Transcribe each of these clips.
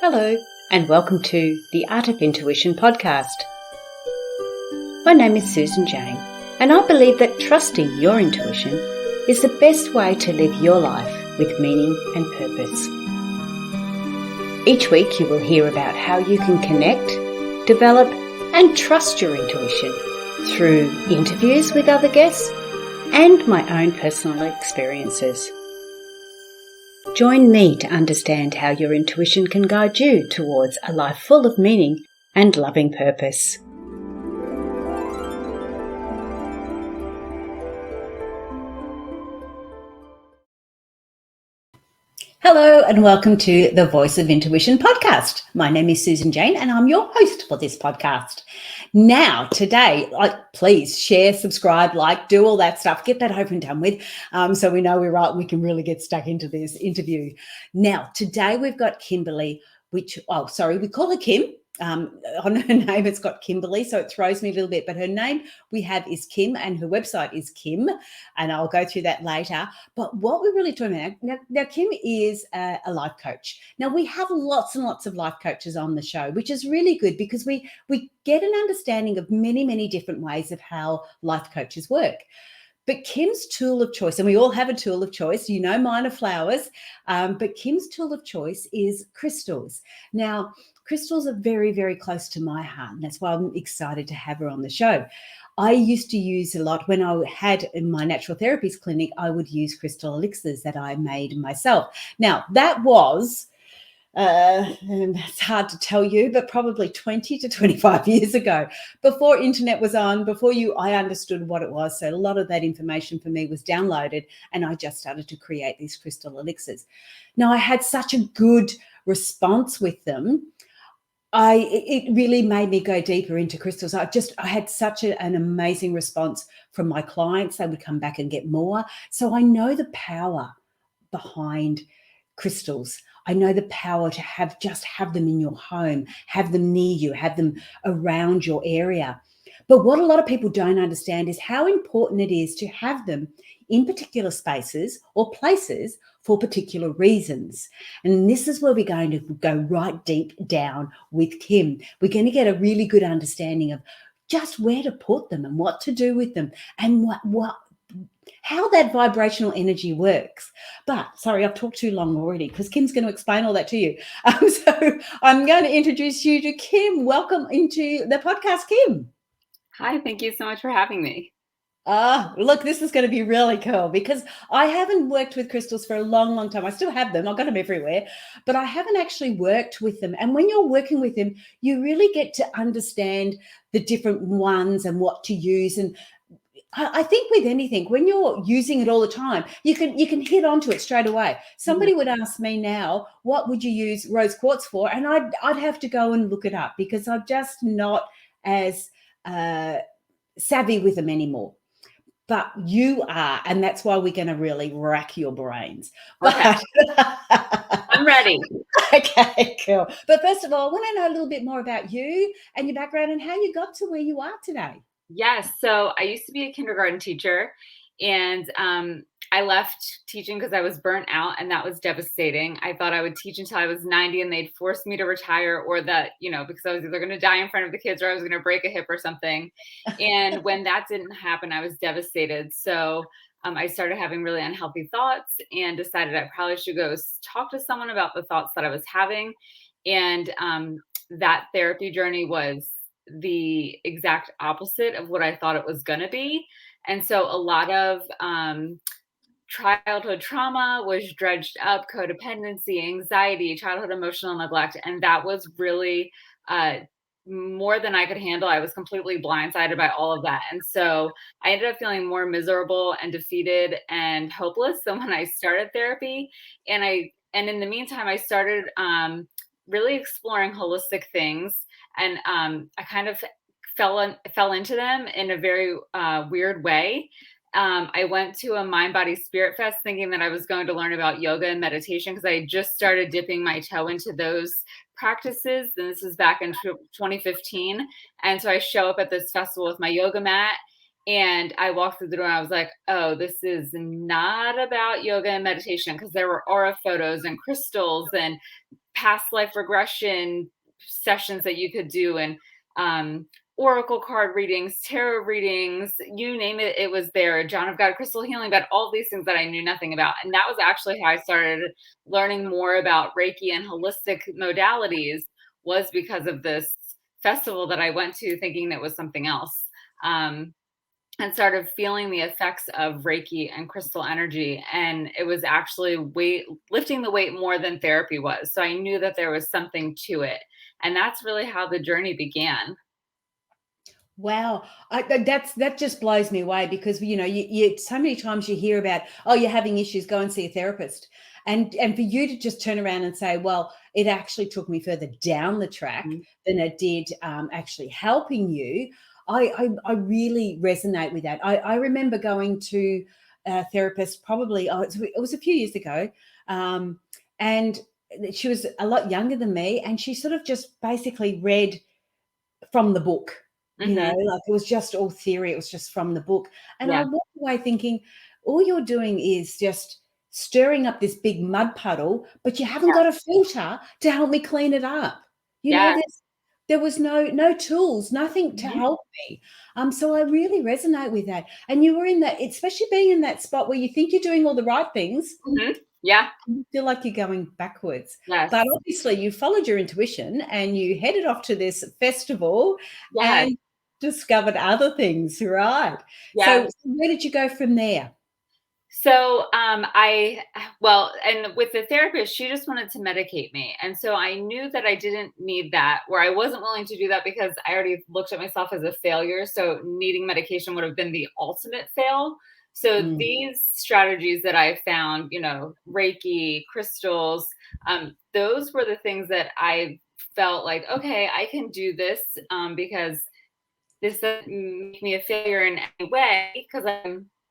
Hello, and welcome to the Art of Intuition podcast. My name is Susan Jane, and I believe that trusting your intuition is the best way to live your life with meaning and purpose. Each week you will hear about how you can connect, develop, and trust your intuition through interviews with other guests and my own personal experiences. Join me to understand how your intuition can guide you towards a life full of meaning and loving purpose. Hello and welcome to the Voice of Intuition podcast. My name is Susan Jane and I'm your host for this podcast. Now, today, please share, subscribe, do all that stuff. Get that over and done with so we know we're right and we can really get stuck into this interview. Now, today we've got Kimberly, we call her Kim. On her name, it's got Kimberly, so it throws me a little bit. But her name we have is Kim, and her website is Kim, and I'll go through that later. But what we're really talking about now, Kim is a life coach. Now, we have lots and lots of life coaches on the show, which is really good because we get an understanding of many, many different ways of how life coaches work. But Kim's tool of choice, and we all have a tool of choice, mine are flowers, but Kim's tool of choice is crystals. Now, crystals are very, very close to my heart, and that's why I'm excited to have her on the show. I used to use a lot when I had in my natural therapies clinic, I would use crystal elixirs that I made myself. Now, that was, and it's hard to tell you, but probably 20 to 25 years ago, before internet was on, I understood what it was. So a lot of that information for me was downloaded, and I just started to create these crystal elixirs. Now, I had such a good response with them. It really made me go deeper into crystals. I had such an amazing response from my clients. They would come back and get more. So I know the power behind crystals. I know the power to have them in your home, have them near you, have them around your area. But what a lot of people don't understand is how important it is to have them in particular spaces or places for particular reasons. And this is where we're going to go right deep down with Kim. We're going to get a really good understanding of just where to put them and what to do with them and how that vibrational energy works. But sorry, I've talked too long already because Kim's going to explain all that to you. So I'm going to introduce you to Kim. Welcome into the podcast, Kim. Hi, thank you so much for having me. Look, this is going to be really cool because I haven't worked with crystals for a long, long time. I still have them. I've got them everywhere, but I haven't actually worked with them. And when you're working with them, you really get to understand the different ones and what to use. And I think with anything, when you're using it all the time, you can hit onto it straight away. Somebody would ask me now, what would you use rose quartz for? And I'd have to go and look it up because I'm just not as savvy with them anymore. But you are, and that's why we're going to really rack your brains. Okay. I'm ready. Okay, cool. But first of all, I want to know a little bit more about you and your background and how you got to where you are today. Yes. So I used to be a kindergarten teacher, and I left teaching because I was burnt out, and that was devastating. I thought I would teach until I was 90 and they'd force me to retire, or that, because I was either going to die in front of the kids or I was going to break a hip or something. And when that didn't happen, I was devastated. So I started having really unhealthy thoughts and decided I probably should go talk to someone about the thoughts that I was having. And that therapy journey was the exact opposite of what I thought it was going to be. And so a lot of childhood trauma was dredged up, codependency, anxiety, childhood emotional neglect. And that was really more than I could handle. I was completely blindsided by all of that. And so I ended up feeling more miserable and defeated and hopeless than when I started therapy. And in the meantime, I started really exploring holistic things. And I kind of fell into them in a very weird way. I went to a Mind Body Spirit Fest thinking that I was going to learn about yoga and meditation because I just started dipping my toe into those practices. And this was back in 2015. And so I show up at this festival with my yoga mat, and I walked through the door and I was like, oh, this is not about yoga and meditation, because there were aura photos and crystals and past life regression sessions that you could do, and oracle card readings, tarot readings, you name it, it was there. John of God, crystal healing, about all these things that I knew nothing about. And that was actually how I started learning more about Reiki and holistic modalities, was because of this festival that I went to thinking it was something else. And started feeling the effects of Reiki and crystal energy. And it was actually lifting the weight more than therapy was. So I knew that there was something to it. And that's really how the journey began. Wow, that just blows me away, because you so many times you hear about, oh, you're having issues, go and see a therapist, and for you to just turn around and say, well, it actually took me further down the track Mhm. than it did actually helping you. I really resonate with that. I remember going to a therapist probably, it was a few years ago, and she was a lot younger than me, and she sort of just basically read from the book, Mhm. like it was just all theory, it was just from the book. And I Yeah. walked away thinking, all you're doing is just stirring up this big mud puddle, but you haven't Yeah. got a filter to help me clean it up. Yeah. There was no tools, nothing to Mhm. help me. So I really resonate with that. And you were in that, especially being in that spot where you think you're doing all the right things, Mhm. Yeah. you feel like you're going backwards. Yes. But obviously you followed your intuition and you headed off to this festival Yes. and discovered other things, right? So Yes. where did you go from there? So, well, and with the therapist, she just wanted to medicate me. And so I knew that I didn't need that, where I wasn't willing to do that because I already looked at myself as a failure. So needing medication would have been the ultimate fail. So Mm, these strategies that I found, Reiki, crystals, those were the things that I felt like, okay, I can do this, because this doesn't make me a failure in any way, because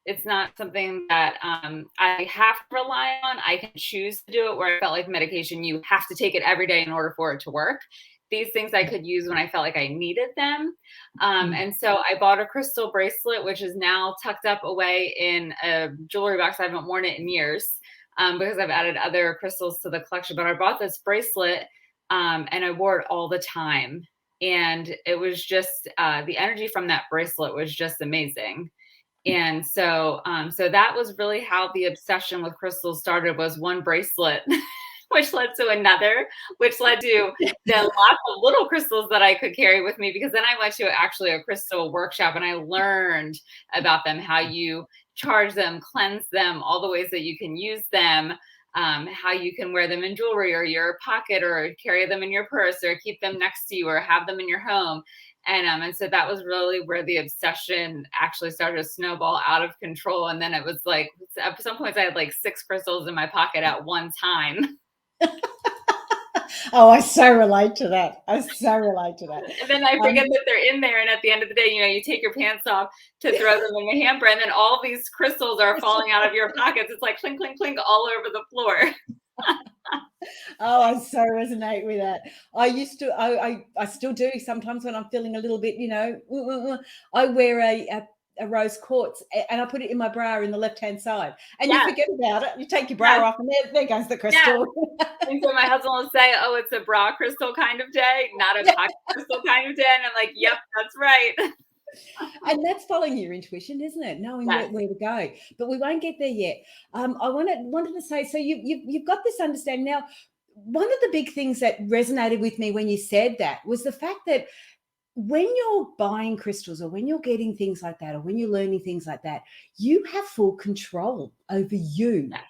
it's not something that I have to rely on. I can choose to do it, where I felt like medication, you have to take it every day in order for it to work. These things I yeah, could use when I felt like I needed them. mm, And so I bought a crystal bracelet, which is now tucked up away in a jewelry box. I haven't worn it in years, because I've added other crystals to the collection. But I bought this bracelet, and I wore it all the time, and it was just the energy from that bracelet was just amazing. And so that was really how the obsession with crystals started, was one bracelet which led to another, which led to then lots of little crystals that I could carry with me, because then I went to actually a crystal workshop and I learned about them, how you charge them, cleanse them, all the ways that you can use them, how you can wear them in jewelry or your pocket, or carry them in your purse, or keep them next to you, or have them in your home. And so that was really where the obsession actually started to snowball out of control. And then it was like, at some points I had like 6 crystals in my pocket at one time. oh, I so relate to that. I so relate to that. And then I forget Um, that they're in there. And at the end of the day, you take your pants off to throw them in the hamper, and then all these crystals are falling out of your pockets. It's like clink, clink, clink all over the floor. Oh, I so resonate with that. I used to, I still do sometimes when I'm feeling a little bit, I wear a rose quartz, and I put it in my bra in the left hand side, and you Yes, forget about it. You take your bra yes, off, and there goes the yes. crystal. And so my husband will say, "Oh, it's a bra crystal kind of day, not a Yeah, pocket crystal kind of day." And I'm like, yeah. "Yep, that's right." And that's following your intuition, isn't it? Knowing Yes. where to go. But we won't get there yet. I wanted to say, so you've got this understanding now. One of the big things that resonated with me when you said that was the fact that when you're buying crystals, or when you're getting things like that, or when you're learning things like that, you have full control over you. Yes.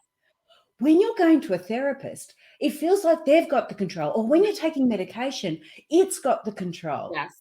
When you're going to a therapist, it feels like they've got the control, or when you're taking medication, it's got the control. Yes.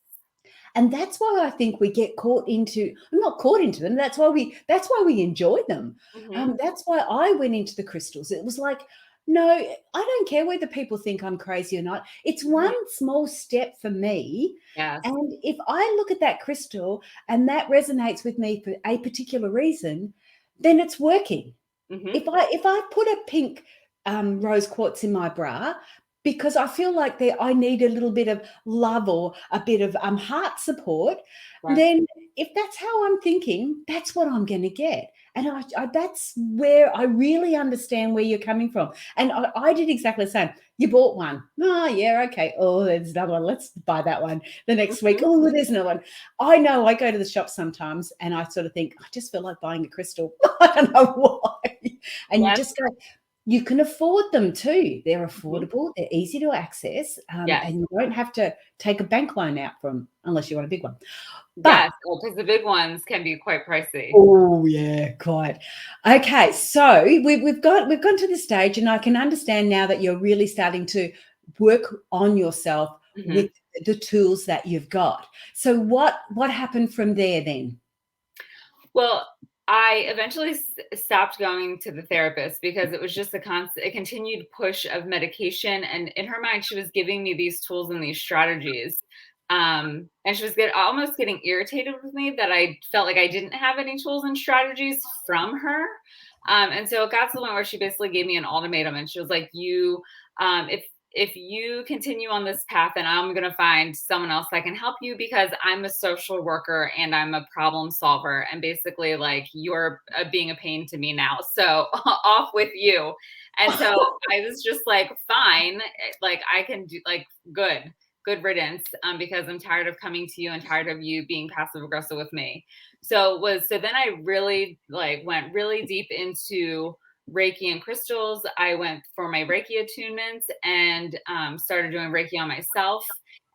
And that's why I think we get caught into, not caught into them. That's why we enjoy them. Hmm. That's why I went into the crystals. It was like, no, I don't care whether people think I'm crazy or not. It's one small step for me. Yes. And if I look at that crystal and that resonates with me for a particular reason, then it's working. Hmm. If I put a pink rose quartz in my bra because I feel like I need a little bit of love or a bit of heart support, Yes. then if that's how I'm thinking, that's what I'm going to get. And that's where I really understand where you're coming from. And I did exactly the same. You bought one. Oh, yeah, okay. Oh, there's another one. Let's buy that one. The next week, Mhm. oh, there's another one. I know I go to the shop sometimes and I sort of think, I just feel like buying a crystal. I don't know why. And you Yes. just go, you can afford them too. They're Mhm. affordable. They're easy to access. Yes. And you don't have to take a bank loan out from unless you want a big one. But Yes. Because the big ones can be quite pricey. oh yeah, quite. Okay, so we've gone to this stage, and I can understand now that you're really starting to work on yourself Mhm. with the tools that you've got. So what happened from there then? Well, I eventually stopped going to the therapist because it was just a continued push of medication. And in her mind, she was giving me these tools and these strategies. And she was almost getting irritated with me that I felt like I didn't have any tools and strategies from her. And so it got to the point where she basically gave me an ultimatum, and she was like, if you continue on this path, then I'm going to find someone else that can help you, because I'm a social worker and I'm a problem solver. And basically, like, you're being a pain to me now. So off with you. And so I was just like, fine, like, I can do, like, good riddance, because I'm tired of coming to you and tired of you being passive aggressive with me. So then I really went really deep into Reiki and crystals. I went for my Reiki attunements and started doing Reiki on myself.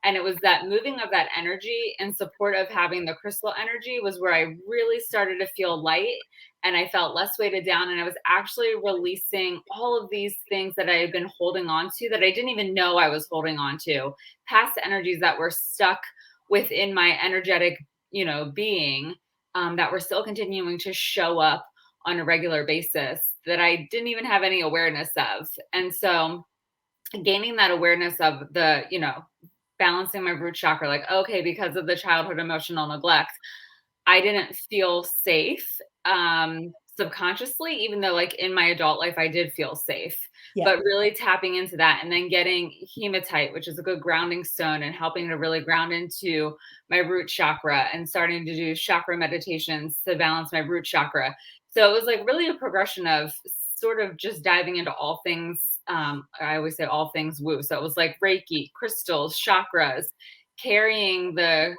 And it was that moving of that energy in support of having the crystal energy was where I really started to feel light, and I felt less weighted down. And I was actually releasing all of these things that I had been holding on to that I didn't even know I was holding on to, past energies that were stuck within my energetic, being, that were still continuing to show up on a regular basis that I didn't even have any awareness of. And so gaining that awareness of balancing my root chakra, like, okay, because of the childhood emotional neglect, I didn't feel safe, subconsciously, even though, like, in my adult life, I did feel safe. Yeah. But really tapping into that, and then getting hematite, which is a good grounding stone, and helping to really ground into my root chakra, and starting to do chakra meditations to balance my root chakra. So it was like really a progression of sort of just diving into all things. I always say all things woo. So it was like Reiki, crystals, chakras, carrying the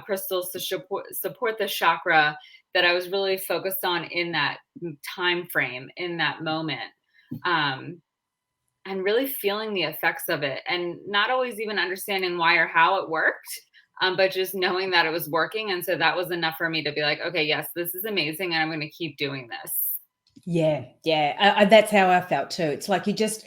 crystals to support the chakra that I was really focused on in that time frame, in that moment. Um, and really feeling the effects of it, and not always even understanding why or how it worked, but just knowing that it was working. And so that was enough for me to be like, okay, yes, this is amazing, and I'm going to keep doing this. Yeah, yeah. That's how I felt too. It's like you just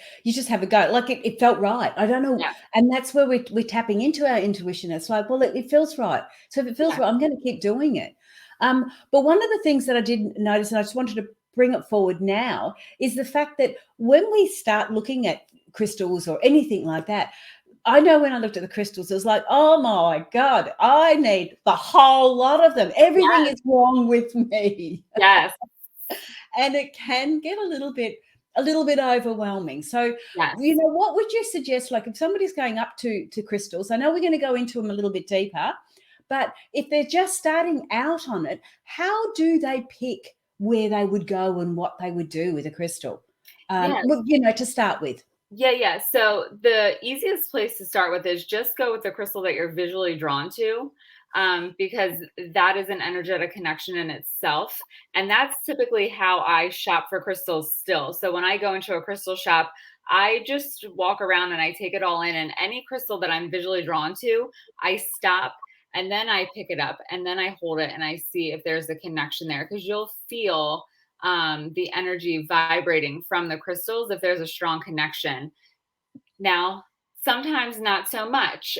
have a go. Like it felt right. I don't know, Yeah, and that's where we're tapping into our intuition. It's like, well, it feels right. So if it feels yeah, right, I'm going to keep doing it. But one of the things that I did notice, and I just wanted to bring it forward now, is the fact that when we start looking at crystals or anything like that, I know when I looked at the crystals, it was like, oh my God, I need the whole lot of them. Everything yes, is wrong with me. yes, And it can get a little bit overwhelming. So, yes, what would you suggest? Like, if somebody's going up to crystals, I know we're going to go into them a little bit deeper, but if they're just starting out on it, how do they pick where they would go and what they would do with a crystal? yes. To start with. Yeah. So the easiest place to start with is just go with the crystal that you're visually drawn to, because that is an energetic connection in itself. And that's typically how I shop for crystals still. So when I go into a crystal shop, I just walk around and I take it all in. And any crystal that I'm visually drawn to, I stop and then I pick it up and then I hold it and I see if there's a connection there, because you'll feel the energy vibrating from the crystals if there's a strong connection. Now, sometimes not so much.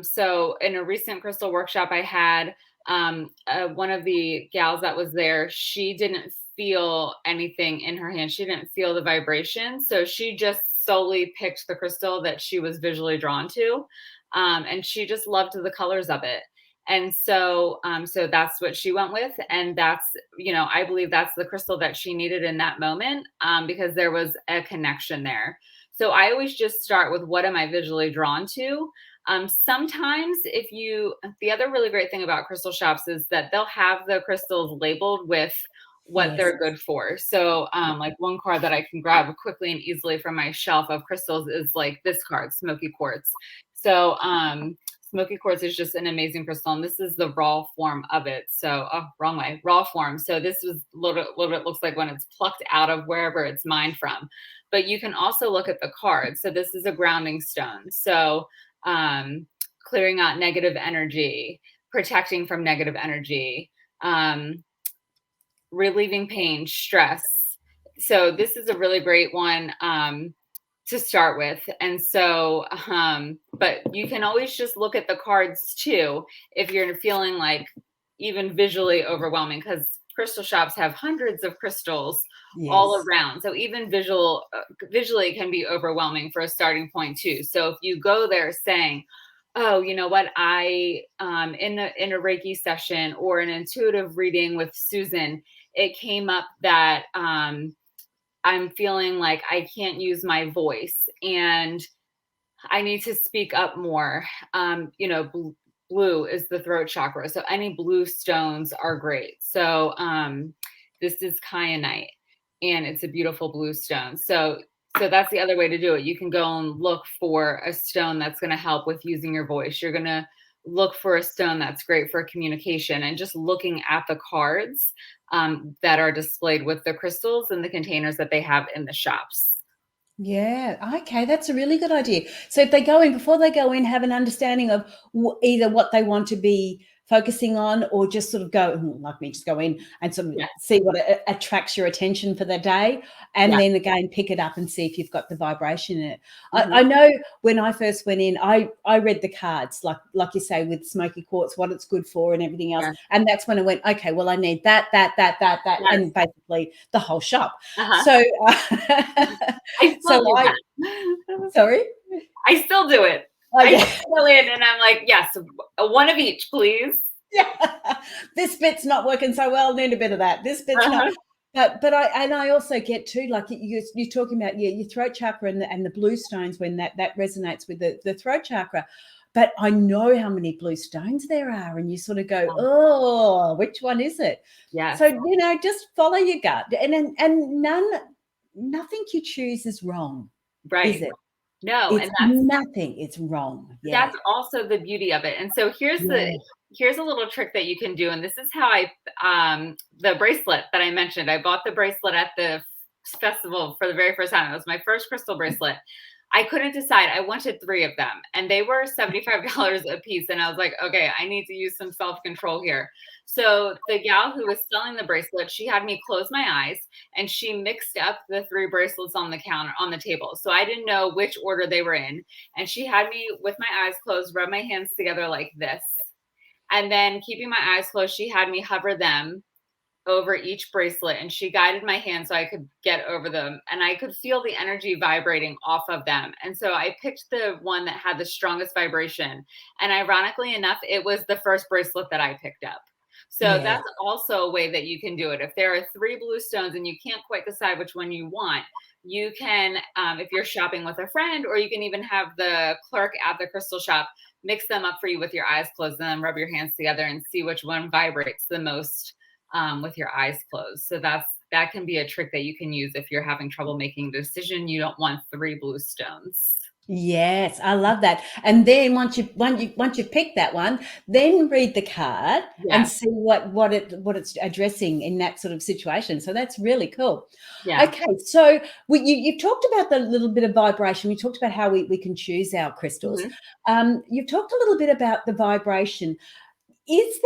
So in a recent crystal workshop I had, one of the gals that was there, she didn't feel anything in her hand. She didn't feel the vibration. So she just solely picked the crystal that she was visually drawn to. And she just loved the colors of it. And so that's what she went with. And that's, I believe that's the crystal that she needed in that moment, because there was a connection there. So I always just start with what am I visually drawn to? Sometimes the other really great thing about crystal shops is that they'll have the crystals labeled with what Yes. they're good for. So, like one card that I can grab quickly and easily from my shelf of crystals is like this card, Smoky Quartz. So, Smoky Quartz is just an amazing crystal, and this is the raw form of it. So, oh, wrong way, raw form. So this was what it looks like when it's plucked out of wherever it's mined from. But you can also look at the card. So this is a grounding stone. So, clearing out negative energy, protecting from negative energy, um, relieving pain, stress. So this is a really great one to start with. And so, but you can always just look at the cards too if you're feeling like even visually overwhelming, because crystal shops have hundreds of crystals all Yes. around. So even visually can be overwhelming for a starting point too. So if you go there saying, oh, you know what, I in a Reiki session or an intuitive reading with Susan, it came up that I'm feeling like I can't use my voice and I need to speak up more. Blue is the throat chakra. So any blue stones are great. So this is kyanite and it's a beautiful blue stone. So that's the other way to do it. You can go and look for a stone that's going to help with using your voice. You're going to look for a stone that's great for communication, and just looking at the cards that are displayed with the crystals and the containers that they have in the shops. Yeah. Okay. That's a really good idea. So if they go in, before they go in, have an understanding of either what they want to be focusing on, or just sort of go, like me, just go in and sort of Yeah. see what attracts your attention for the day. And Yeah. then again, pick it up and see if you've got the vibration in it. Mhm. I know when I first went in, I read the cards, like you say, with Smoky Quartz, what it's good for and everything else. Yeah. And that's when I went, okay, well, I need that, Yes. and basically the whole shop. Uh-huh. So, I still so do I, that. sorry. I still do it. Oh, I yeah. just go in and I'm like, yes, one of each, please. Yeah. This bit's not working so well. Need a bit of that. This bit's not. Uh-huh. But I also get too, like you're talking about, your throat chakra and the blue stones, when that resonates with the throat chakra. But I know how many blue stones there are, and you sort of go, oh, which one is it? Yes. So just follow your gut, and nothing you choose is wrong, Right. is it? No, It's and nothing. It's wrong. Yeah. that's also the beauty of it. And so Yeah. here's a little trick that you can do. And this is how the bracelet that I mentioned, I bought the bracelet at the festival for the very first time. It was my first crystal bracelet. I couldn't decide. I wanted 3 of them, and they were $75 a piece. And I was like, okay, I need to use some self-control here. So the gal who was selling the bracelet, she had me close my eyes, and she mixed up the 3 bracelets on the table. So I didn't know which order they were in. And she had me with my eyes closed, rub my hands together like this. And then, keeping my eyes closed, she had me hover them over each bracelet, and she guided my hand so I could get over them, and I could feel the energy vibrating off of them. And so I picked the one that had the strongest vibration. And ironically enough, it was the first bracelet that I picked up. So Yeah. that's also a way that you can do it. If there are 3 blue stones and you can't quite decide which one you want, you can, if you're shopping with a friend, or you can even have the clerk at the crystal shop mix them up for you with your eyes closed, and then rub your hands together and see which one vibrates the most with your eyes closed. So that can be a trick that you can use if you're having trouble making a decision. You don't want 3 blue stones. Yes, I love that. And then once you pick that one, then read the card and Yes. see what it's addressing in that sort of situation. So that's really cool. Yeah. Okay, so you've talked about the little bit of vibration. We talked about how we can choose our crystals. You've talked a little bit about the vibration. Is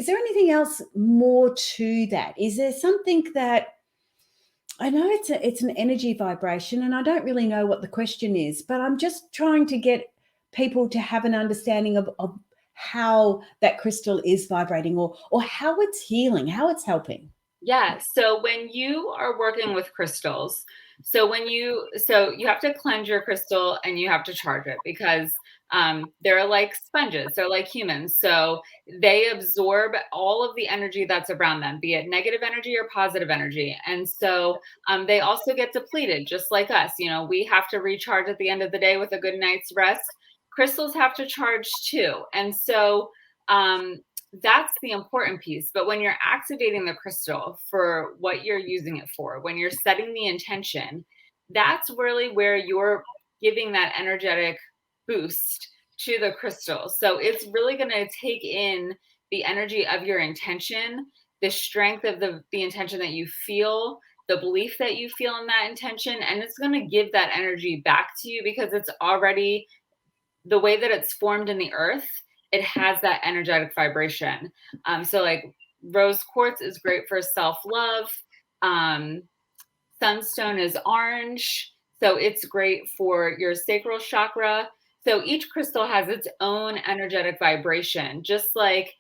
there anything else more to that? Is there something that, I know it's an energy vibration, and I don't really know what the question is, but I'm just trying to get people to have an understanding of how that crystal is vibrating, or how it's healing, how it's helping. Yeah. So when you are working with crystals, so you have to cleanse your crystal and you have to charge it, because they're like sponges. They're like humans. So they absorb all of the energy that's around them, be it negative energy or positive energy. And so they also get depleted, just like us. We have to recharge at the end of the day with a good night's rest. Crystals have to charge too. And so that's the important piece. But when you're activating the crystal for what you're using it for, when you're setting the intention, that's really where you're giving that energetic boost to the crystal. So it's really going to take in the energy of your intention, the strength of the intention that you feel, the belief that you feel in that intention, and it's going to give that energy back to you because it's already the way that it's formed in the earth. It has that energetic vibration. So like rose quartz is great for self-love. um, Sunstone is orange, so it's great for your sacral chakra. So each crystal has its own energetic vibration, just like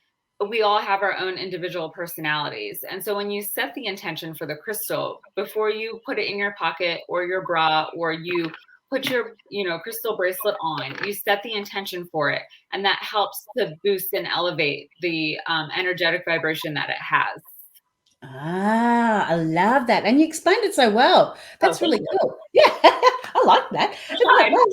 we all have our own individual personalities. And so when you set the intention for the crystal, before you put it in your pocket or your bra, or you put your, crystal bracelet on, you set the intention for it. And that helps to boost and elevate the energetic vibration that it has. I love that. And you explained it so well. Oh, That's thank really you. cool. Yeah, I like that. I Isn't it? tried. Well,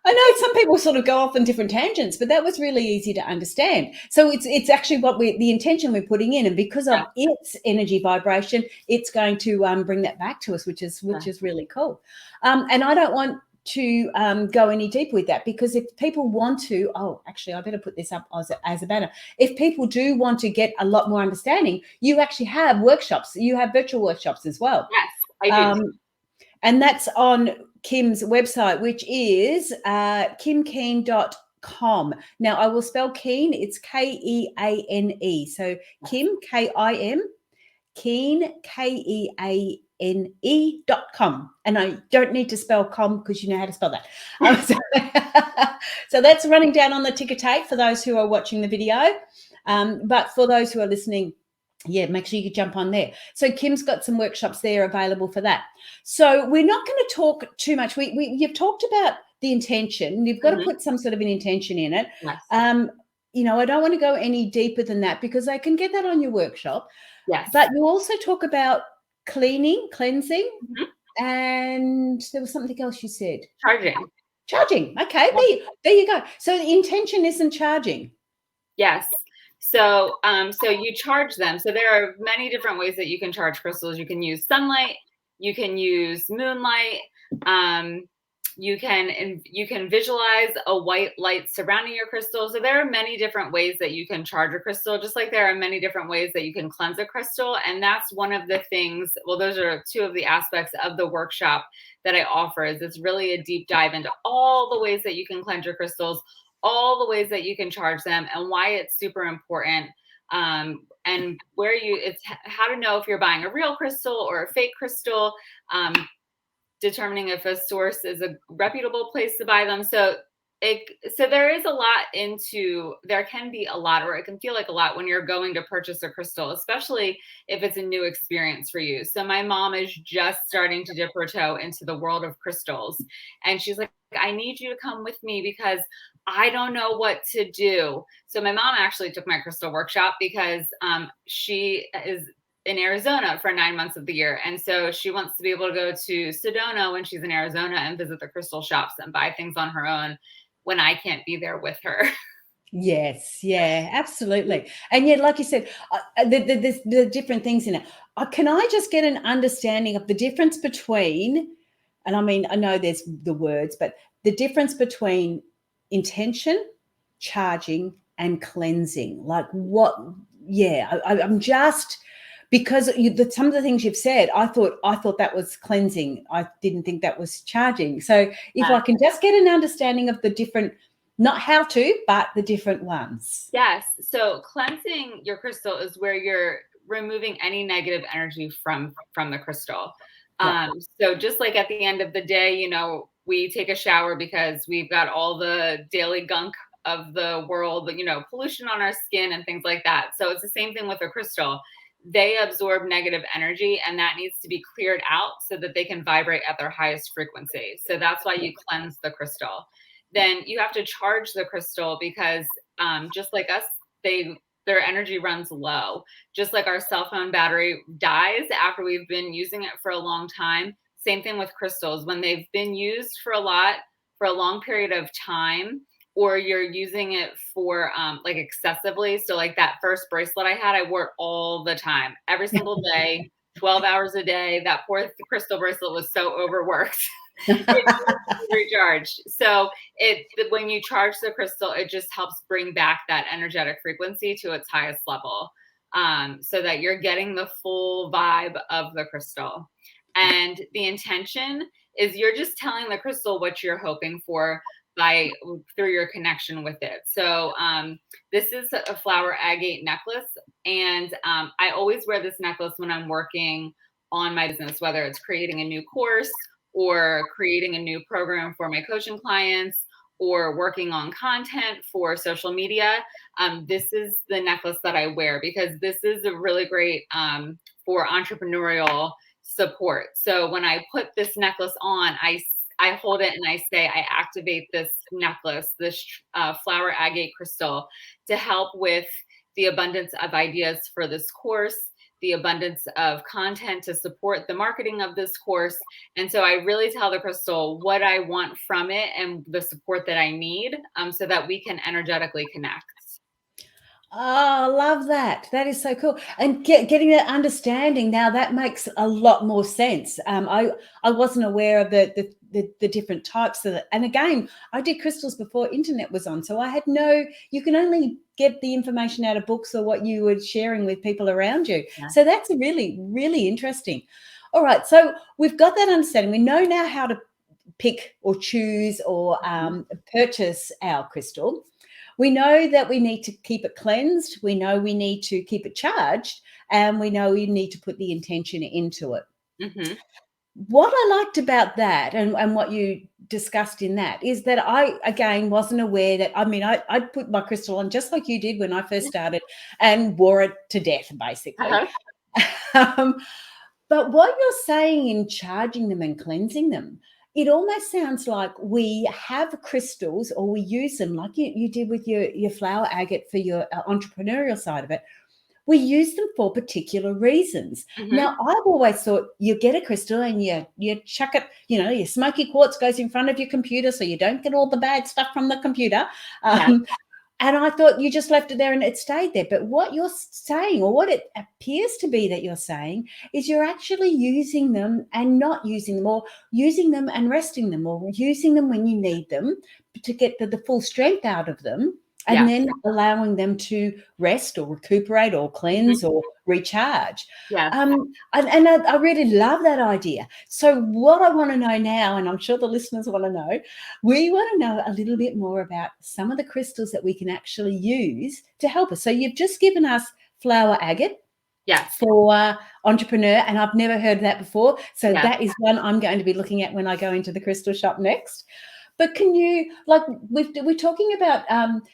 I know some people sort of go off on different tangents, but that was really easy to understand. So it's actually the intention we're putting in, and because of Yeah. its energy vibration, it's going to bring that back to us, which is really cool. And I don't want to go any deeper with that, because if people want to, actually I better put this up as a banner. If people do want to get a lot more understanding, you actually have workshops, you have virtual workshops as well. Yes, I do. And that's on Kim's website, which is kimkeane.com. Now I will spell Keane, it's Keane. So Kim, Kim, Keane, KEANE.com. And I don't need to spell com because you know how to spell that. So that's running down on the ticker tape for those who are watching the video. But for those who are listening, make sure you jump on there. So Kim's got some workshops there available for that. So we're not going to talk too much. You've talked about the intention. You've got to put some sort of an intention in it. Yes. I don't want to go any deeper than that because I can get that on your workshop. Yes. But you also talk about cleansing, and there was something else you said. Charging. Okay, there you go. So the intention isn't charging. Yes. So you charge them. So there are many different ways that you can charge crystals. You can use sunlight. You can use moonlight. You can visualize a white light surrounding your crystal. So there are many different ways that you can charge a crystal, just like there are many different ways that you can cleanse a crystal. And that's one of the things, well, those are two of the aspects of the workshop that I offer. Is it's really a deep dive into all the ways that you can cleanse your crystals, all the ways that you can charge them, and why it's super important. And it's how to know if you're buying a real crystal or a fake crystal, determining if a source is a reputable place to buy them. So there is a lot there can be a lot, or it can feel like a lot when you're going to purchase a crystal, especially if it's a new experience for you. So my mom is just starting to dip her toe into the world of crystals. And she's like, I need you to come with me because I don't know what to do. So my mom actually took my crystal workshop because she is in Arizona for 9 months of the year. And so she wants to be able to go to Sedona when she's in Arizona and visit the crystal shops and buy things on her own when I can't be there with her. Yes, yeah, absolutely. And yet, like you said, the different things in it. Can I just get an understanding of the difference between, and I mean, I know there's the words, but the difference between intention, charging, and cleansing? Like what? Yeah, I'm just, because some of the things you've said, I thought that was cleansing. I didn't think that was charging. So if I can just get an understanding of the different, not how to, but the different ones. Yes. So cleansing your crystal is where you're removing any negative energy from the crystal. Yeah. So just like at the end of the day, we take a shower because we've got all the daily gunk of the world, pollution on our skin and things like that. So it's the same thing with a crystal. They absorb negative energy, and that needs to be cleared out so that they can vibrate at their highest frequency. So that's why you cleanse the crystal. Then you have to charge the crystal because just like us, their energy runs low. Just like our cell phone battery dies after we've been using it for a long time. Same thing with crystals. When they've been used for a long period of time, or you're using it for like excessively. So like that first bracelet I had, I wore it all the time, every single day, 12 hours a day. That poor crystal bracelet was so overworked. It needs to be recharged. So when you charge the crystal, it just helps bring back that energetic frequency to its highest level, so that you're getting the full vibe of the crystal. And the intention is you're just telling the crystal what you're hoping for by through your connection with it. So this is a flower agate necklace, and I always wear this necklace when I'm working on my business, whether it's creating a new course or creating a new program for my coaching clients or working on content for social media. This is the necklace that I wear because this is a really great for entrepreneurial support. So when I put this necklace on, I hold it and I say, I activate this necklace, this flower agate crystal, to help with the abundance of ideas for this course, the abundance of content to support the marketing of this course. And so I really tell the crystal what I want from it and the support that I need, so that we can energetically connect. Oh, love that. That is so cool. And getting that understanding now, that makes a lot more sense. I wasn't aware of the different types of it. And again, I did crystals before internet was on, so I had you can only get the information out of books or what you were sharing with people around you. Yeah. So that's really, really interesting. All right, so we've got that understanding. We know now how to pick or choose or purchase our crystal. We know that we need to keep it cleansed. We know we need to keep it charged, and we know we need to put the intention into it. Mm-hmm. What I liked about that and what you discussed in that is that I, again, wasn't aware that, I mean, I put my crystal on just like you did when I first started and wore it to death, basically. Um, but what you're saying in charging them and cleansing them, it almost sounds like we have crystals or we use them like you did with your flower agate for your entrepreneurial side of it. We use them for particular reasons. Mm-hmm. Now, I've always thought you get a crystal and you chuck it, your smoky quartz goes in front of your computer so you don't get all the bad stuff from the computer. And I thought you just left it there and it stayed there. But what you're saying, or what it appears to be that you're saying, is you're actually using them and not using them, or using them and resting them, or using them when you need them to get the full strength out of them, and then allowing them to rest or recuperate or cleanse or recharge. And I really love that idea. So what I want to know now, and I'm sure the listeners want to know, we want to know a little bit more about some of the crystals that we can actually use to help us. So you've just given us flower agate. Yes. For entrepreneur, and I've never heard that before. So that is one I'm going to be looking at when I go into the crystal shop next. But can you, like, we're talking about,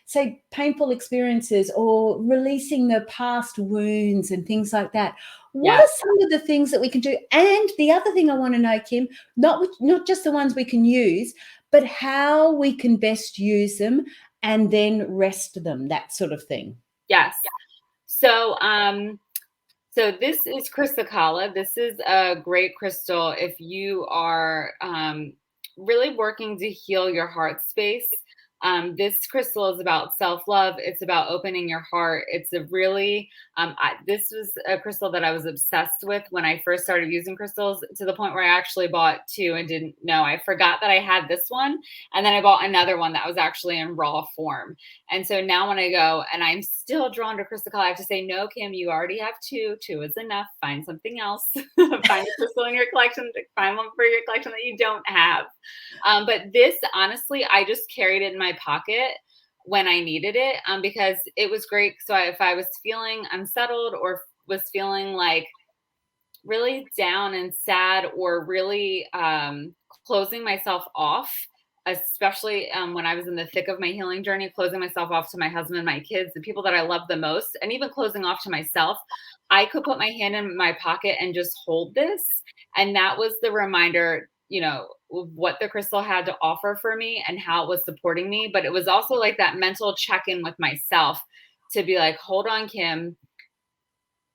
say, painful experiences or releasing the past wounds and things like that. What are some of the things that we can do? And the other thing I want to know, Kim, not just the ones we can use, but how we can best use them and then rest them, that sort of thing. Yes. So, so this is Chrysocolla. This is a great crystal if you are really working to heal your heart space. This crystal is about self-love. It's about opening your heart. It's a really, this was a crystal that I was obsessed with when I first started using crystals, to the point where I actually bought two and didn't know. I forgot that I had this one. And then I bought another one that was actually in raw form. And so now when I go, and I'm still drawn to Chrysocolla, I have to say, no, Kim, you already have two. Two is enough. Find something else. Find a crystal in your collection. Find one for your collection that you don't have. But this, honestly, I just carried it in my pocket when I needed it, because it was great. So if I was feeling unsettled or was feeling like really down and sad, or really closing myself off, especially when I was in the thick of my healing journey, closing myself off to my husband, my kids, the people that I love the most, and even closing off to myself, I could put my hand in my pocket and just hold this. And that was the reminder, what the crystal had to offer for me and how it was supporting me. But it was also like that mental check-in with myself to be like, hold on, Kim,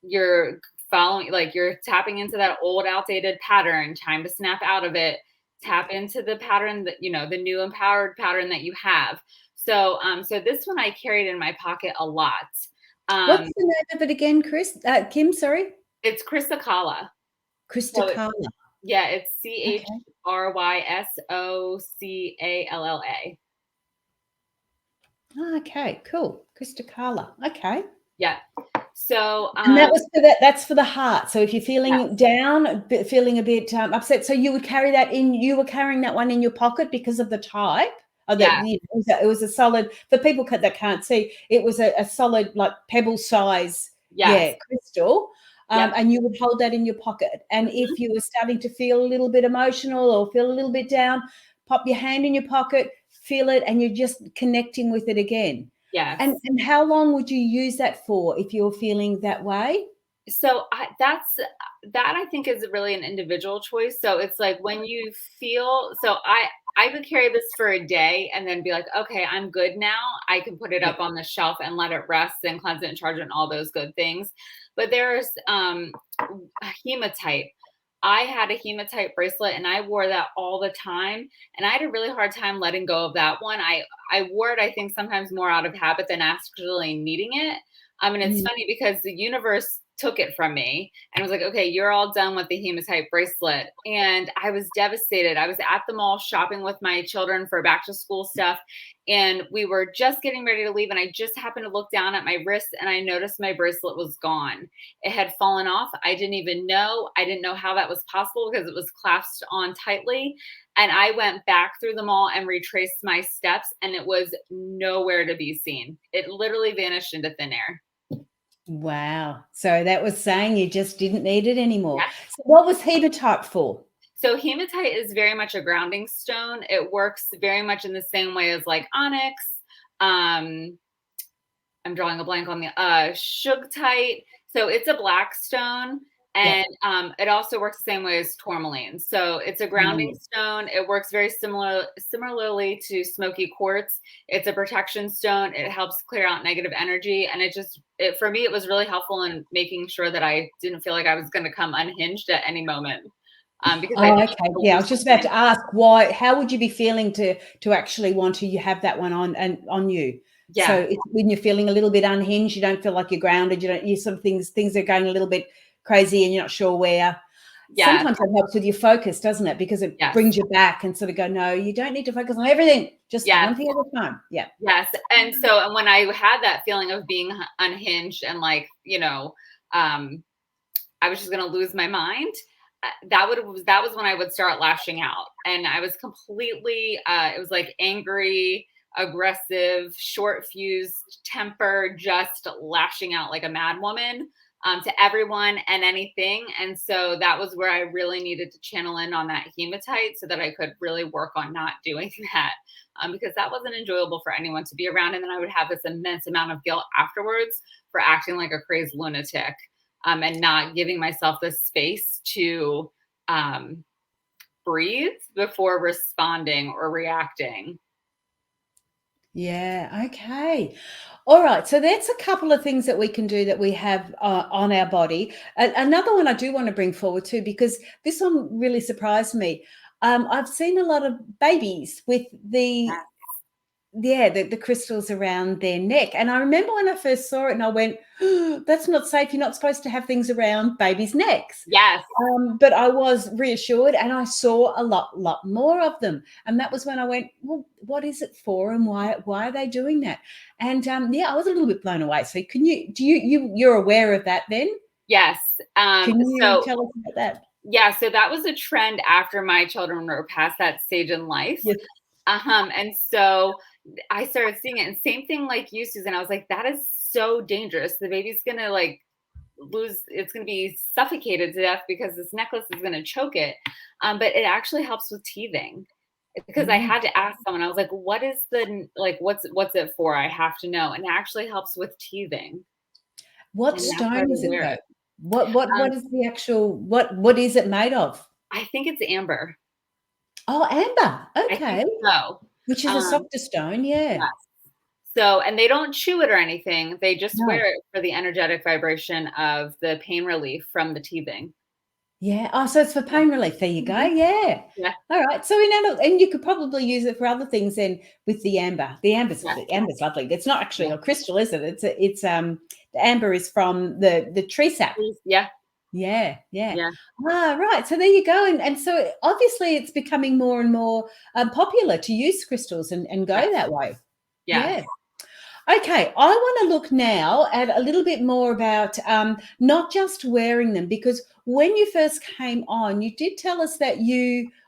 you're following, like, you're tapping into that old outdated pattern, time to snap out of it. tap into the pattern that, the new empowered pattern that you have. So, so this one I carried in my pocket a lot. What's the name of it again, Chris? Kim, sorry? It's Chrysocala. Krista So Carla. yeah, it's Okay. Chrysocalla. Okay, cool. Krista Carla. Okay. Yeah. So, And that's for the heart. So if you're feeling yes, down, feeling a bit upset, so you would carry that in. You were carrying that one in your pocket because of the type. yeah, It was a solid for people that can't see. It was a solid like pebble size, yes, crystal. yep, And you would hold that in your pocket. And mhm, if you were starting to feel a little bit emotional or feel a little bit down, pop your hand in your pocket, feel it, and you're just connecting with it again. yes. And how long would you use that for if you're feeling that way? So that I think is really an individual choice. So it's like when you feel, so I would carry this for a day and then be like, okay, I'm good now. I can put it Yeah. up on the shelf and let it rest and cleanse it and charge it and all those good things. But there's a hematite. I had a hematite bracelet and I wore that all the time. And I had a really hard time letting go of that one. I wore it, I think, sometimes more out of habit than actually needing it. And it's Mm. funny because the universe took it from me and was like, okay, you're all done with the hematite bracelet. And I was devastated. I was at the mall shopping with my children for back to school stuff. And we were just getting ready to leave. And I just happened to look down at my wrist and I noticed my bracelet was gone. It had fallen off. I didn't even know. I didn't know how that was possible because it was clasped on tightly. And I went back through the mall and retraced my steps, and it was nowhere to be seen. It literally vanished into thin air. Wow. So that was saying you just didn't need it anymore. Yeah. So what was hematite for? So hematite is very much a grounding stone. It works very much in the same way as like onyx. Um, I'm drawing a blank on the shugtite. So it's a black stone, Yeah. and it also works the same way as tourmaline. So it's a grounding Mm. stone. It works very similarly to smoky quartz. It's a protection stone. It helps clear out negative energy, and it for me it was really helpful in making sure that I didn't feel like I was going to come unhinged at any moment. Because I Oh, didn't okay. want to Yeah, I lose was just my about mind. to ask how would you be feeling to actually want to you have that one on and on you? So Yeah, it's when you're feeling a little bit unhinged, you don't feel like you're grounded, you sort of things are going a little bit crazy and you're not sure where. yeah, Sometimes that helps with your focus, doesn't it? Because it yes, brings you back and sort of go, no, you don't need to focus on everything, just yes. one thing at a time. Yeah. Yes, and when I had that feeling of being unhinged and like, um, I was just gonna lose my mind, that was when I would start lashing out, and I was completely, it was like angry, aggressive, short fused temper, just lashing out like a mad woman, to everyone and anything, and so that was where I really needed to channel in on that hematite so that I could really work on not doing that, because that wasn't enjoyable for anyone to be around, and then I would have this immense amount of guilt afterwards for acting like a crazed lunatic, and not giving myself the space to um, breathe before responding or reacting. Yeah. Okay. All right. So that's a couple of things that we can do that we have on our body. Another one I do want to bring forward too, because this one really surprised me. I've seen a lot of babies with the crystals around their neck. And I remember when I first saw it and I went, oh, that's not safe. You're not supposed to have things around babies' necks. Yes, But I was reassured and I saw a lot more of them. And that was when I went, well, what is it for and why are they doing that? And yeah, I was a little bit blown away. So you're aware of that then? yes. Can you So tell us about that? yeah, so that was a trend after my children were past that stage in life. Yes. And so I started seeing it, and same thing like you, Susan. I was like, that is so dangerous. The baby's gonna like it's going to be suffocated to death because this necklace is going to choke it. But it actually helps with teething, because I Mm. had to ask someone. I was like, what is what's it for? I have to know. And it actually helps with teething. What And that's why I stone would is it wear though? it. What Um, is the actual what is it made of? I think it's amber. Oh, amber. I think Okay. so. Which is a Um, softer stone, yeah. yes. So, and they don't chew it or anything. They just No. wear it for the energetic vibration of the pain relief from the teething. Yeah. Oh, so it's for pain relief. There you go. Mhm. Yeah. Yeah, All right. So we know, and you could probably use it for other things then with the amber. yeah, The amber's lovely. It's not actually yeah. a crystal, is it? The amber is from the tree sap. Yeah, Yeah, yeah. yeah, Ah, right. So there you go. And so obviously it's becoming more and more popular to use crystals and go yes, that way. yes, Yeah. Okay, I want to look now at a little bit more about not just wearing them, because when you first came on, you did tell us that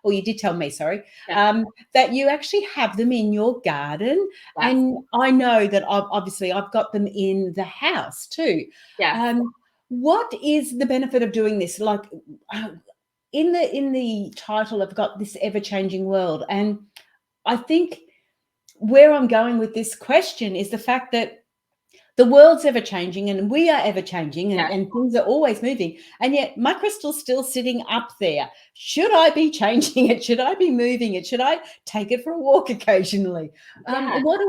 or you did tell me, sorry, yeah, um, that you actually have them in your garden. yes, And I know that obviously I've got them in the house too. yes, Um, what is the benefit of doing this? Like uh, in the title, I've got this ever changing world, and I think where I'm going with this question is the fact that the world's ever changing and we are ever changing yes, and things are always moving. And yet my crystal's still sitting up there. Should I be changing it? Should I be moving it? Should I take it for a walk occasionally? yeah. What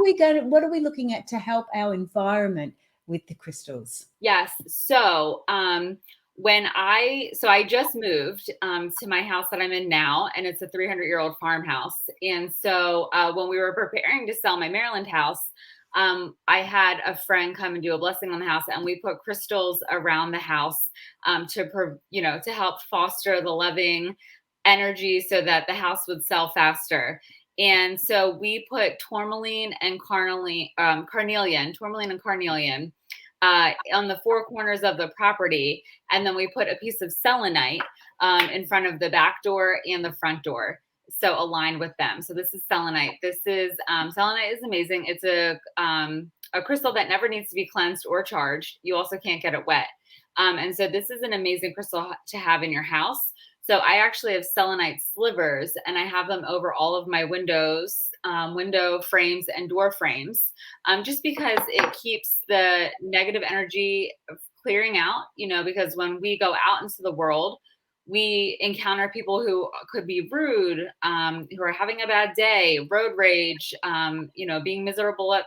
are we looking at to help our environment with the crystals? Yes. So, I just moved to my house that I'm in now, and it's a 300-year-old farmhouse. And so, when we were preparing to sell my Maryland house, I had a friend come and do a blessing on the house, and we put crystals around the house to help foster the loving energy so that the house would sell faster. And so we put tourmaline and carnelian on the four corners of the property. And then we put a piece of selenite in front of the back door and the front door. So aligned with them. So this is selenite. Selenite is amazing. It's a crystal that never needs to be cleansed or charged. You also can't get it wet. And so this is an amazing crystal to have in your house. So I actually have selenite slivers, and I have them over all of my windows, window frames and door frames, just because it keeps the negative energy clearing out, because when we go out into the world, we encounter people who could be rude, who are having a bad day, road rage, being miserable at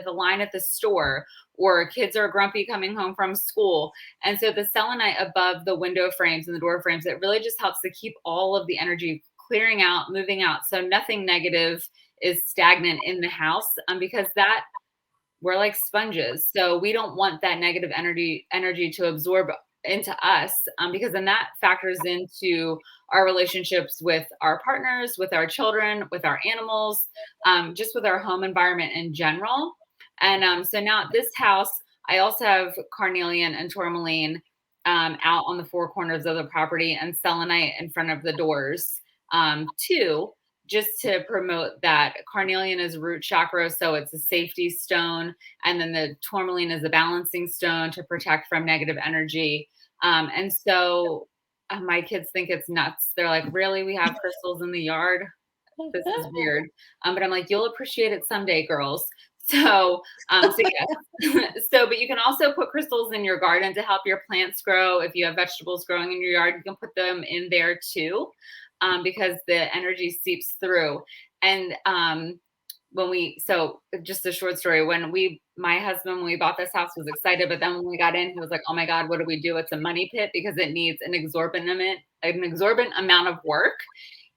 the line at the store, or kids are grumpy coming home from school. And so the selenite above the window frames and the door frames, it really just helps to keep all of the energy clearing out, moving out. So nothing negative is stagnant in the house, because that we're like sponges. So we don't want that negative energy to absorb into us, because then that factors into our relationships with our partners, with our children, with our animals, just with our home environment in general. And so now at this house, I also have carnelian and tourmaline out on the four corners of the property, and selenite in front of the doors too, just to promote that. Carnelian is root chakra, so it's a safety stone. And then the tourmaline is a balancing stone to protect from negative energy. And so my kids think it's nuts. They're like, really? We have crystals in the yard? This is weird. But I'm like, you'll appreciate it someday, girls. So yes. But you can also put crystals in your garden to help your plants grow. If you have vegetables growing in your yard, you can put them in there too, because the energy seeps through. And just a short story, my husband, when we bought this house, was excited, but then when we got in, he was like, oh my God, what do we do? It's a money pit because it needs an exorbitant amount of work.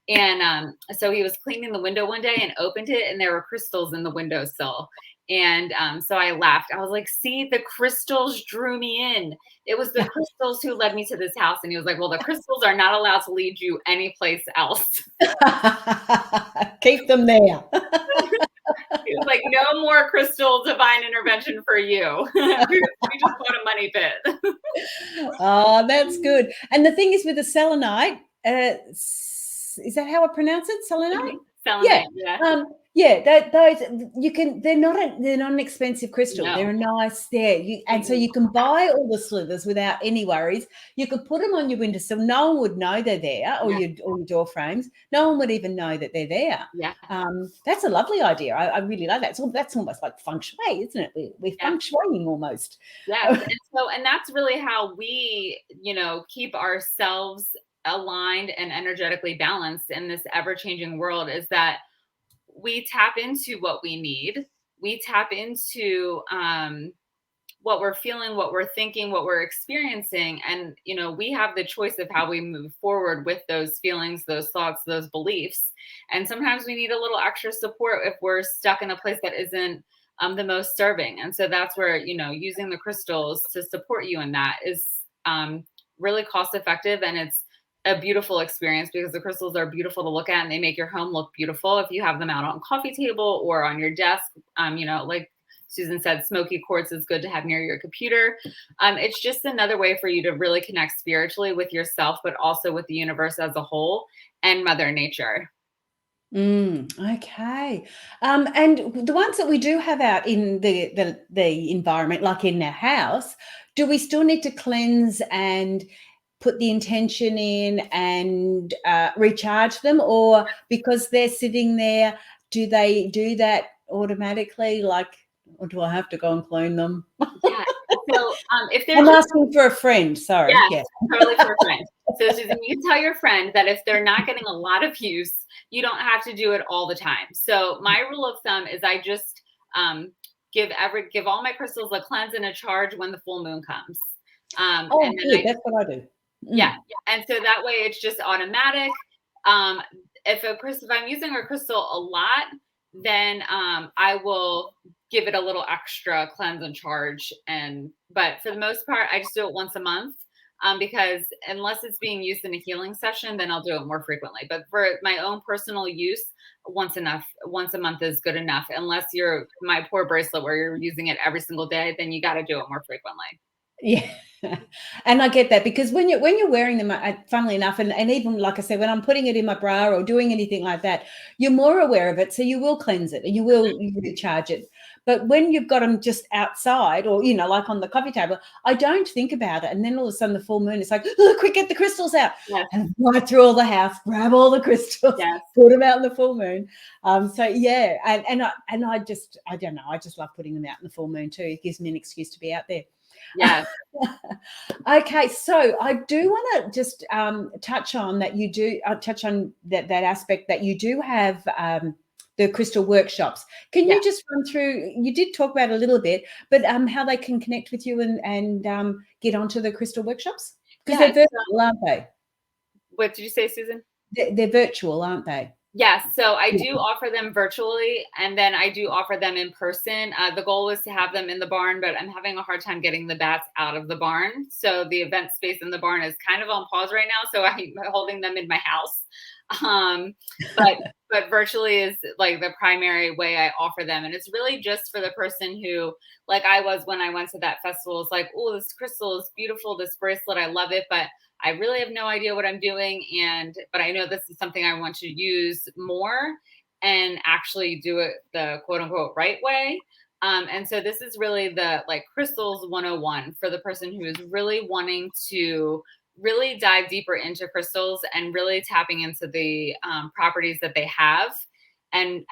And so he was cleaning the window one day and opened it, and there were crystals in the windowsill. And so I laughed. I was like, see, the crystals drew me in. It was the crystals who led me to this house. And he was like, well, the crystals are not allowed to lead you anyplace else. Keep them there. He was like, no more crystal divine intervention for you. We just bought a money pit. Oh, that's good. And the thing is with the selenite, is that how I pronounce it? Selenite? Yeah. Selenite, yeah. Yeah, those you can. They're not an expensive crystal. No. They're nice. And so you can buy all the slivers without any worries. You could put them on your windowsill. No one would know they're there, or Yeah. your door frames. No one would even know that they're there. Yeah. That's a lovely idea. I really like that. So that's almost like feng shui, isn't it? We're Yeah. feng shuiing almost. Yes. And that's really how we, keep ourselves aligned and energetically balanced in this ever changing world, is that we tap into what we need. We tap into what we're feeling, what we're thinking, what we're experiencing. And, we have the choice of how we move forward with those feelings, those thoughts, those beliefs. And sometimes we need a little extra support if we're stuck in a place that isn't the most serving. And so that's where, using the crystals to support you in that is really cost effective. And it's a beautiful experience because the crystals are beautiful to look at and they make your home look beautiful if you have them out on coffee table or on your desk. Like Susan said, smoky quartz is good to have near your computer. It's just another way for you to really connect spiritually with yourself, but also with the universe as a whole and Mother Nature. Okay. And the ones that we do have out in the environment, like in our house, do we still need to cleanse and put the intention in and recharge them, or because they're sitting there, do they do that automatically? Like, or do I have to go and clean them? Yeah. So if they're I'm asking for a friend. Sorry. yes, Yeah. totally for a friend. So Susan, you tell your friend that if they're not getting a lot of use, you don't have to do it all the time. So my rule of thumb is I just give all my crystals a cleanse and a charge when the full moon comes. Oh, And then good. That's what I do. yeah. And so that way it's just automatic. Um, if I'm using a crystal a lot, then I will give it a little extra cleanse and charge. But for the most part, I just do it once a month. Because unless it's being used in a healing session, then I'll do it more frequently. But for my own personal use, once a month is good enough. Unless you're my poor bracelet where you're using it every single day, then you got to do it more frequently. Yeah. And I get that, because when you're wearing them, funnily enough, and even like I said, when I'm putting it in my bra or doing anything like that, you're more aware of it. So you will cleanse it and you will recharge it. But when you've got them just outside or, like on the coffee table, I don't think about it. And then all of a sudden the full moon, it's like, oh, quick, get the crystals out. Yes. And right through all the house, grab all the crystals, Yes. put them out in the full moon. So yeah. And I don't know. I just love putting them out in the full moon too. It gives me an excuse to be out there. Yes. Okay, so I do want to just touch on that. You do touch on that aspect that you do have the crystal workshops. Can you just run through? You did talk about it a little bit, but how they can connect with you and get onto the crystal workshops, because they're virtual, aren't they? What did you say, Susan? They're virtual, aren't they? Yes. So I do offer them virtually, and then I do offer them in person. The goal was to have them in the barn, but I'm having a hard time getting the bats out of the barn. So the event space in the barn is kind of on pause right now. So I'm holding them in my house. But virtually is like the primary way I offer them. And it's really just for the person who, like I was when I went to that festival, is like, oh, this crystal is beautiful, this bracelet, I love it, but I really have no idea what I'm doing. But I know this is something I want to use more and actually do it the quote unquote right way. And so this is really the like crystals 101 for the person who is really wanting to really dive deeper into crystals and really tapping into the properties that they have, and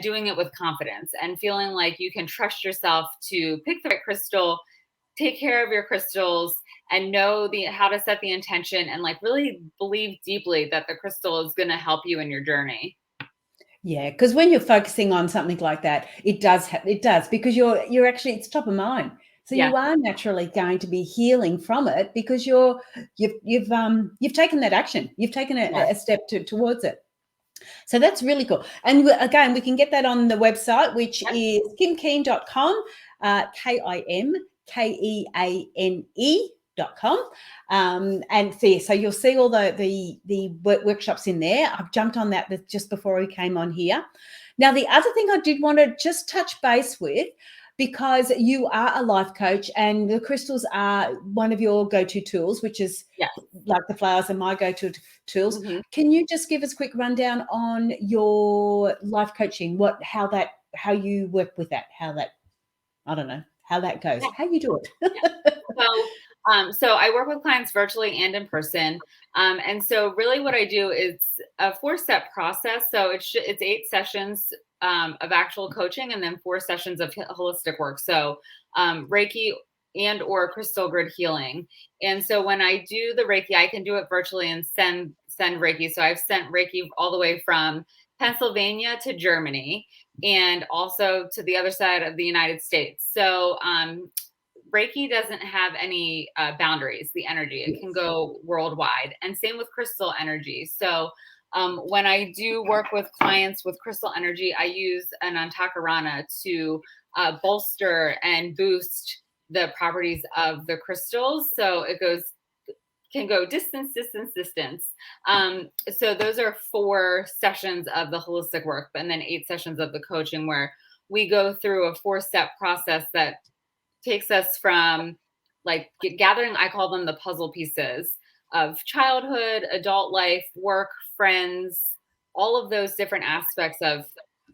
doing it with confidence and feeling like you can trust yourself to pick the right crystal, take care of your crystals, and know how to set the intention and like really believe deeply that the crystal is going to help you in your journey. Yeah, because when you're focusing on something like that, it does because you're actually, it's top of mind. So you are naturally going to be healing from it because you've taken that action. You've taken a step towards it. So that's really cool. And again, we can get that on the website, which is kimkeane.com, KIMKEANE.com. And so you'll see all the workshops in there. I've jumped on that just before we came on here. Now, the other thing I did want to just touch base with, because you are a life coach and the crystals are one of your go-to tools, which is like the flowers are my go-to tools. Mm-hmm. Can you just give us a quick rundown on your life coaching, how you work with that, I don't know, how that goes, how you do it? So I work with clients virtually and in person. And so really what I do is a 4-step process. So it's 8 sessions of actual coaching and then 4 sessions of holistic work. So Reiki and or crystal grid healing. And so when I do the Reiki, I can do it virtually and send Reiki. So I've sent Reiki all the way from Pennsylvania to Germany and also to the other side of the United States. So Reiki doesn't have any boundaries, the energy. It can go worldwide. And same with crystal energy. So when I do work with clients with crystal energy, I use an antakarana to bolster and boost the properties of the crystals. So it can go distance, distance, distance. So those are 4 sessions of the holistic work, and then 8 sessions of the coaching, where we go through a 4-step process that takes us from like gathering, I call them the puzzle pieces of childhood, adult life, work, friends, all of those different aspects of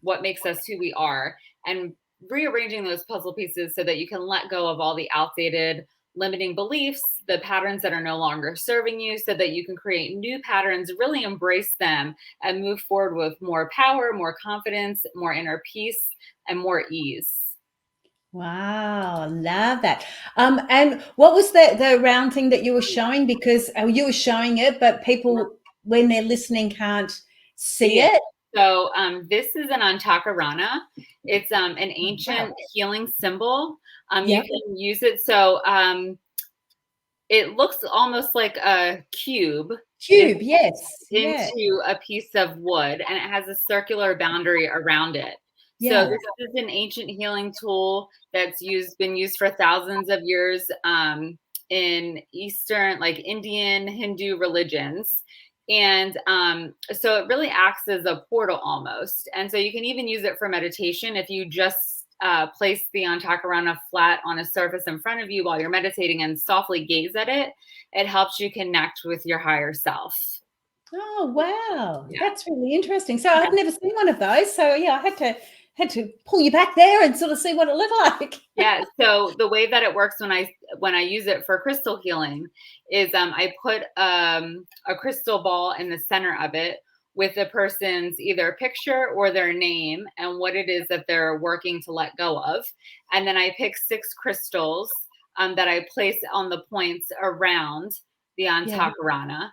what makes us who we are, and rearranging those puzzle pieces so that you can let go of all the outdated limiting beliefs, the patterns that are no longer serving you, so that you can create new patterns, really embrace them, and move forward with more power, more confidence, more inner peace, and more ease. Wow, love that. And what was the round thing that you were showing? Because you were showing it, but people, when they're listening, can't see it. So this is an antakarana. It's an ancient healing symbol. You can use it. So it looks almost like a cube. Yes. Into a piece of wood, and it has a circular boundary around it. So this is an ancient healing tool that's been used for thousands of years in Eastern, like Indian, Hindu religions. And so it really acts as a portal almost. And so you can even use it for meditation if you just place the antakarana flat on a surface in front of you while you're meditating and softly gaze at it. It helps you connect with your higher self. Oh, wow. That's really interesting. So I've never seen one of those. So I had to pull you back there and sort of see what it looked like. Yeah. So the way that it works when I use it for crystal healing is I put a crystal ball in the center of it with the person's either picture or their name and what it is that they're working to let go of. And then I pick 6 crystals that I place on the points around the antakarana.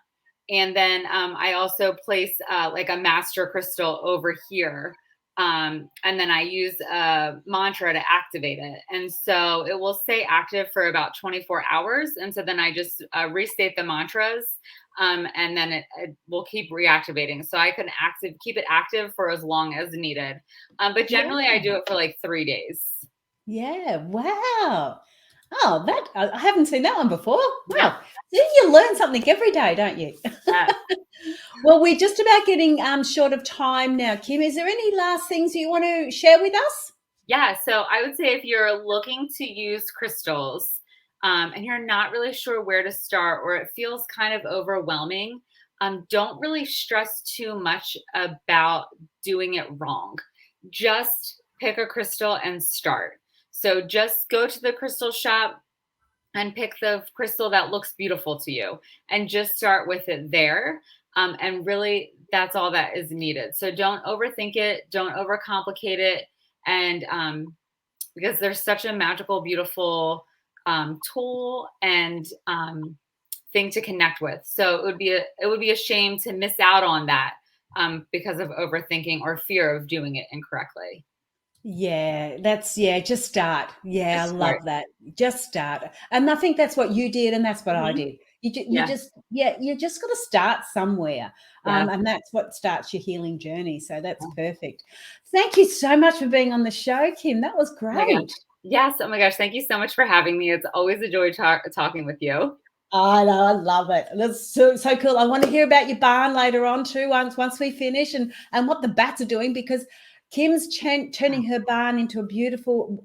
And then I also place like a master crystal over here. And then I use a mantra to activate it. And so it will stay active for about 24 hours. And so then I just restate the mantras and then it will keep reactivating. So I can keep it active for as long as needed. But generally I do it for like 3 days. Yeah. Wow. Oh, that I haven't seen that one before. Wow. See, you learn something every day, don't you? Well, we're just about getting short of time now, Kim. Is there any last things you want to share with us? Yeah. So I would say if you're looking to use crystals and you're not really sure where to start, or it feels kind of overwhelming, don't really stress too much about doing it wrong. Just pick a crystal and start. So just go to the crystal shop and pick the crystal that looks beautiful to you and just start with it there. And really, that's all that is needed. So don't overthink it, don't overcomplicate it. And because there's such a magical, beautiful tool and thing to connect with. So it would be a shame to miss out on that because of overthinking or fear of doing it incorrectly. Yeah, just start. Yeah, Just I start. love that. Just start. And I think that's what you did and that's what I did. You just got to start somewhere. And that's what starts your healing journey. So that's perfect. Thank you so much for being on the show, Kim. That was great. Yes. Oh my gosh. Thank you so much for having me. It's always a joy talking with you. I know, I love it. That's so cool. I want to hear about your barn later on too, once we finish, and what the bats are doing, because Kim's turning her barn into a beautiful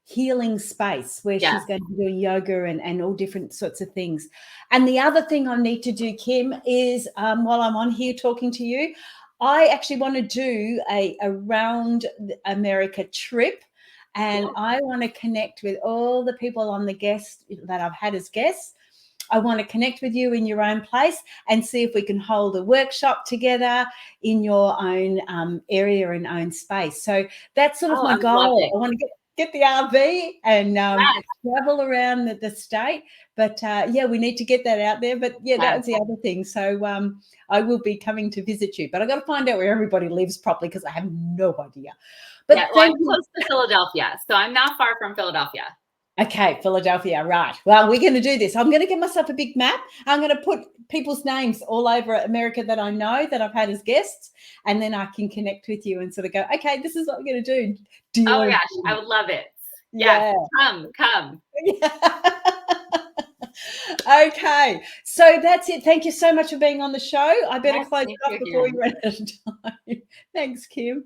healing space where she's going to be doing yoga and all different sorts of things. And the other thing I need to do, Kim, is while I'm on here talking to you, I actually want to do a round America trip. And I want to connect with all the people on the guests that I've had as guests. I want to connect with you in your own place and see if we can hold a workshop together in your own area and own space. So that's sort of my goal. I want to get the RV and travel around the state. But we need to get that out there. But that was the other thing. So I will be coming to visit you. But I've got to find out where everybody lives properly because I have no idea. But I'm close to Philadelphia. So I'm not far from Philadelphia. Okay, Philadelphia, right. Well, we're going to do this. I'm going to get myself a big map. I'm going to put people's names all over America that I know that I've had as guests, and then I can connect with you and sort of go, okay, this is what we're going to do. Do you Oh my want gosh, to I do would love it. Yes, Yeah. come. Okay, so that's it. Thank you so much for being on the show. I better Yes, close thank it you off before we again. run out of time. Thanks, Kim.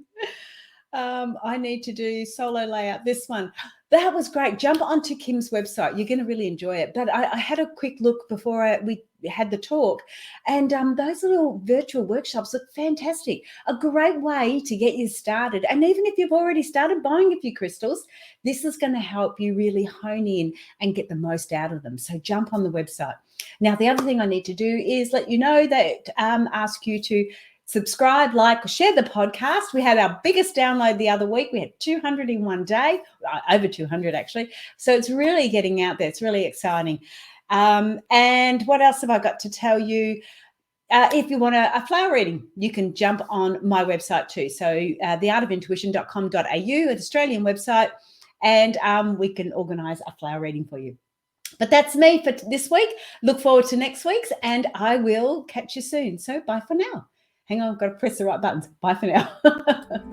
I need to do solo layout. This one. That was great. Jump onto Kim's website. You're going to really enjoy it. But I had a quick look before we had the talk, and those little virtual workshops look fantastic. A great way to get you started. And even if you've already started buying a few crystals, this is going to help you really hone in and get the most out of them. So jump on the website. Now, the other thing I need to do is let you know that ask you to subscribe, like, or share the podcast. We had our biggest download the other week. We had 200 in one day, over 200 actually. So it's really getting out there. It's really exciting. And what else have I got to tell you? If you want a flower reading, you can jump on my website too. So theartofintuition.com.au, an Australian website, and we can organise a flower reading for you. But that's me for this week. Look forward to next week's, and I will catch you soon. So bye for now. Hang on, I've got to press the right buttons. Bye for now.